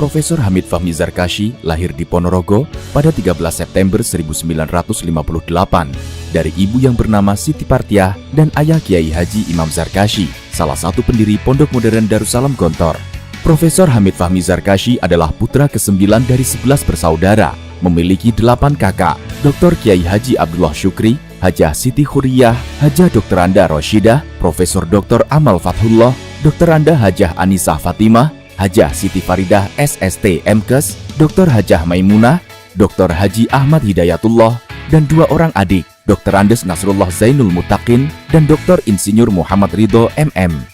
Profesor Hamid Fahmi Zarkashi lahir di Ponorogo pada 13 September 1958 dari ibu yang bernama Siti Partiah dan ayah Kiai Haji Imam Zarkashi, salah satu pendiri Pondok Modern Darussalam Gontor. Profesor Hamid Fahmi Zarkashi adalah putra ke-9 dari 11 bersaudara, memiliki 8 kakak, Dr. Kiai Haji Abdullah Syukri, Hajah Siti Khuriyah, Hajah Dr. Anda Roshidah, Profesor Dr. Amal Fathullah, Dr. Anda Hajah Anisah Fatimah, Hajah Siti Faridah SST MKes, Dr. Hajah Maimunah, Dr. Haji Ahmad Hidayatullah, dan 2 orang adik, Dr. Andes Nasrullah Zainul Mutakin dan Dr. Insinyur Muhammad Ridho MM.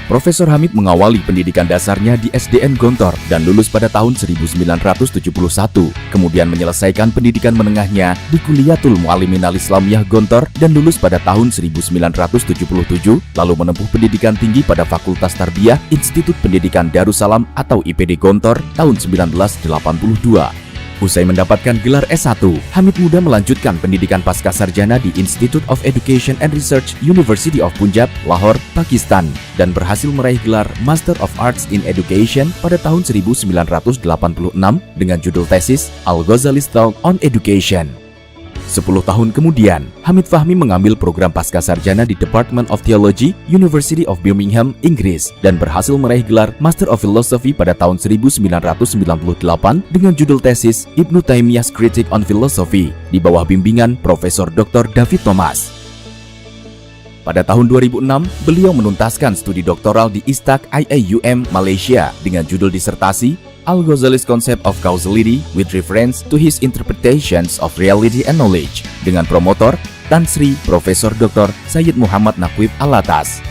Profesor Hamid mengawali pendidikan dasarnya di SDN Gontor dan lulus pada tahun 1971, kemudian menyelesaikan pendidikan menengahnya di Kuliatul Muallimin Al-Islamiyah Gontor dan lulus pada tahun 1977, lalu menempuh pendidikan tinggi pada Fakultas Tarbiyah Institut Pendidikan Darussalam atau IPD Gontor tahun 1982. Usai mendapatkan gelar S1, Hamid muda melanjutkan pendidikan pascasarjana di Institute of Education and Research University of Punjab, Lahore, Pakistan, dan berhasil meraih gelar Master of Arts in Education pada tahun 1986 dengan judul tesis Al-Ghazali's Thought on Education. 10 tahun kemudian, Hamid Fahmi mengambil program pascasarjana di Department of Theology, University of Birmingham, Inggris, dan berhasil meraih gelar Master of Philosophy pada tahun 1998 dengan judul tesis Ibnu Taimiyah's Critique on Philosophy di bawah bimbingan Profesor Dr. David Thomas. Pada tahun 2006, beliau menuntaskan studi doktoral di ISTAK IAUM, Malaysia dengan judul disertasi Al-Ghazali's Concept of Causality with reference to his interpretations of reality and knowledge dengan promotor Tan Sri Profesor Dr. Sayyid Muhammad Naqib Alatas.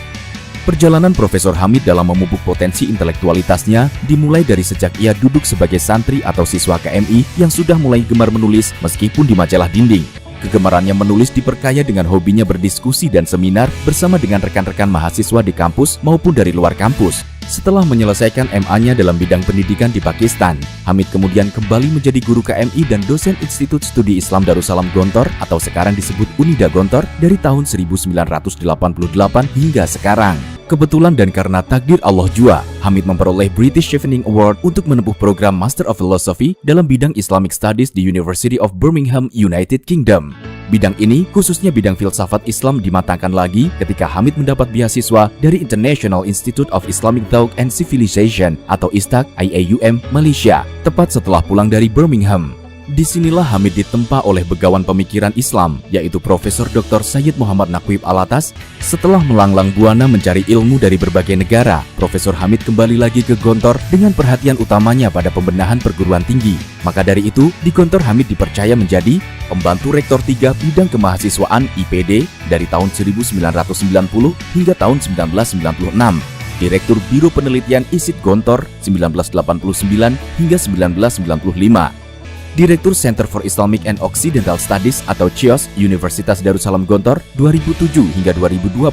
Perjalanan Profesor Hamid dalam memupuk potensi intelektualitasnya dimulai dari sejak ia duduk sebagai santri atau siswa KMI yang sudah mulai gemar menulis meskipun di majalah dinding. Kegemarannya menulis diperkaya dengan hobinya berdiskusi dan seminar bersama dengan rekan-rekan mahasiswa di kampus maupun dari luar kampus. Setelah menyelesaikan MA-nya dalam bidang pendidikan di Pakistan, Hamid kemudian kembali menjadi guru KMI dan dosen Institut Studi Islam Darussalam Gontor atau sekarang disebut Unida Gontor dari tahun 1988 hingga sekarang. Kebetulan dan karena takdir Allah jua, Hamid memperoleh British Chevening Award untuk menempuh program Master of Philosophy dalam bidang Islamic Studies di University of Birmingham, United Kingdom. Bidang ini, khususnya bidang filsafat Islam, dimatangkan lagi ketika Hamid mendapat beasiswa dari International Institute of Islamic Thought and Civilization atau ISTAK IAUM, Malaysia, tepat setelah pulang dari Birmingham. Disinilah Hamid ditempa oleh begawan pemikiran Islam, yaitu Profesor Dr. Sayyid Muhammad Naqib Alatas. Setelah melanglang buana mencari ilmu dari berbagai negara, Profesor Hamid kembali lagi ke Gontor dengan perhatian utamanya pada pembenahan perguruan tinggi. Maka dari itu, di Gontor Hamid dipercaya menjadi pembantu Rektor 3 Bidang Kemahasiswaan IPD dari tahun 1990 hingga tahun 1996. Direktur Biro Penelitian ISID Gontor 1989 hingga 1995. Direktur Center for Islamic and Occidental Studies atau CIOS Universitas Darussalam Gontor 2007 hingga 2020.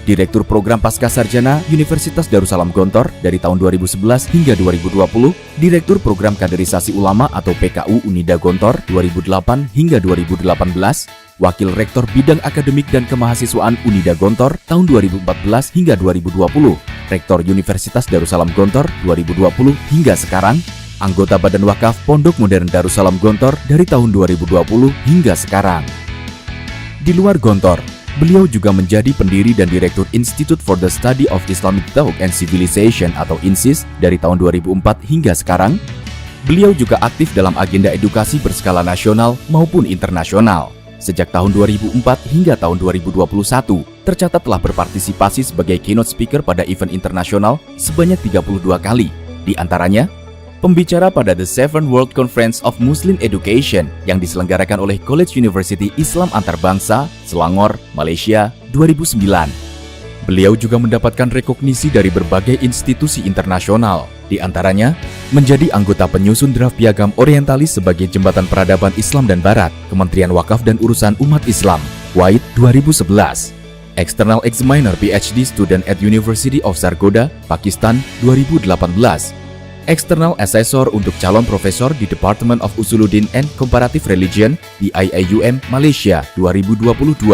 Direktur Program Pascasarjana Universitas Darussalam Gontor dari tahun 2011 hingga 2020. Direktur Program Kaderisasi Ulama atau PKU Unida Gontor 2008 hingga 2018. Wakil Rektor Bidang Akademik dan Kemahasiswaan Unida Gontor tahun 2014 hingga 2020. Rektor Universitas Darussalam Gontor 2020 hingga sekarang. Anggota Badan Wakaf Pondok Modern Darussalam Gontor dari tahun 2020 hingga sekarang. Di luar Gontor, beliau juga menjadi pendiri dan direktur Institute for the Study of Islamic Thought and Civilization atau INSIS dari tahun 2004 hingga sekarang. Beliau juga aktif dalam agenda edukasi berskala nasional maupun internasional. Sejak tahun 2004 hingga tahun 2021, tercatat telah berpartisipasi sebagai keynote speaker pada event internasional sebanyak 32 kali. Di antaranya, pembicara pada The Seventh World Conference of Muslim Education yang diselenggarakan oleh College University Islam Antarbangsa, Selangor, Malaysia, 2009. Beliau juga mendapatkan rekognisi dari berbagai institusi internasional, di antaranya menjadi anggota penyusun draft piagam orientalis sebagai jembatan peradaban Islam dan Barat, Kementerian Wakaf dan Urusan Umat Islam, White 2011. External Examiner PhD Student at University of Sargodha, Pakistan, 2018. External Assessor untuk calon profesor di Department of Usuluddin and Comparative Religion di IAUM Malaysia 2022.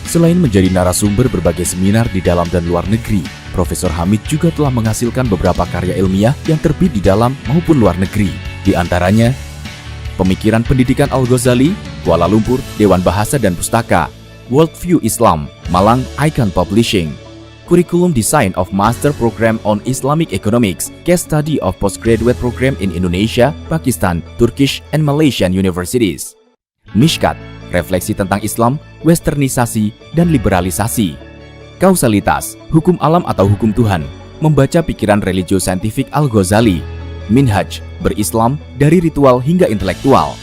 Selain menjadi narasumber berbagai seminar di dalam dan luar negeri, Profesor Hamid juga telah menghasilkan beberapa karya ilmiah yang terbit di dalam maupun luar negeri. Di antaranya, Pemikiran Pendidikan Al-Ghazali, Kuala Lumpur, Dewan Bahasa dan Pustaka, Worldview Islam, Malang, Icon Publishing, Curriculum Design of Master Program on Islamic Economics, Case Study of Postgraduate Program in Indonesia, Pakistan, Turkish, and Malaysian Universities. Mishkat, refleksi tentang Islam, westernisasi, dan liberalisasi. Kausalitas, hukum alam atau hukum Tuhan, membaca pikiran religio-saintifik Al-Ghazali. Minhaj, berislam dari ritual hingga intelektual.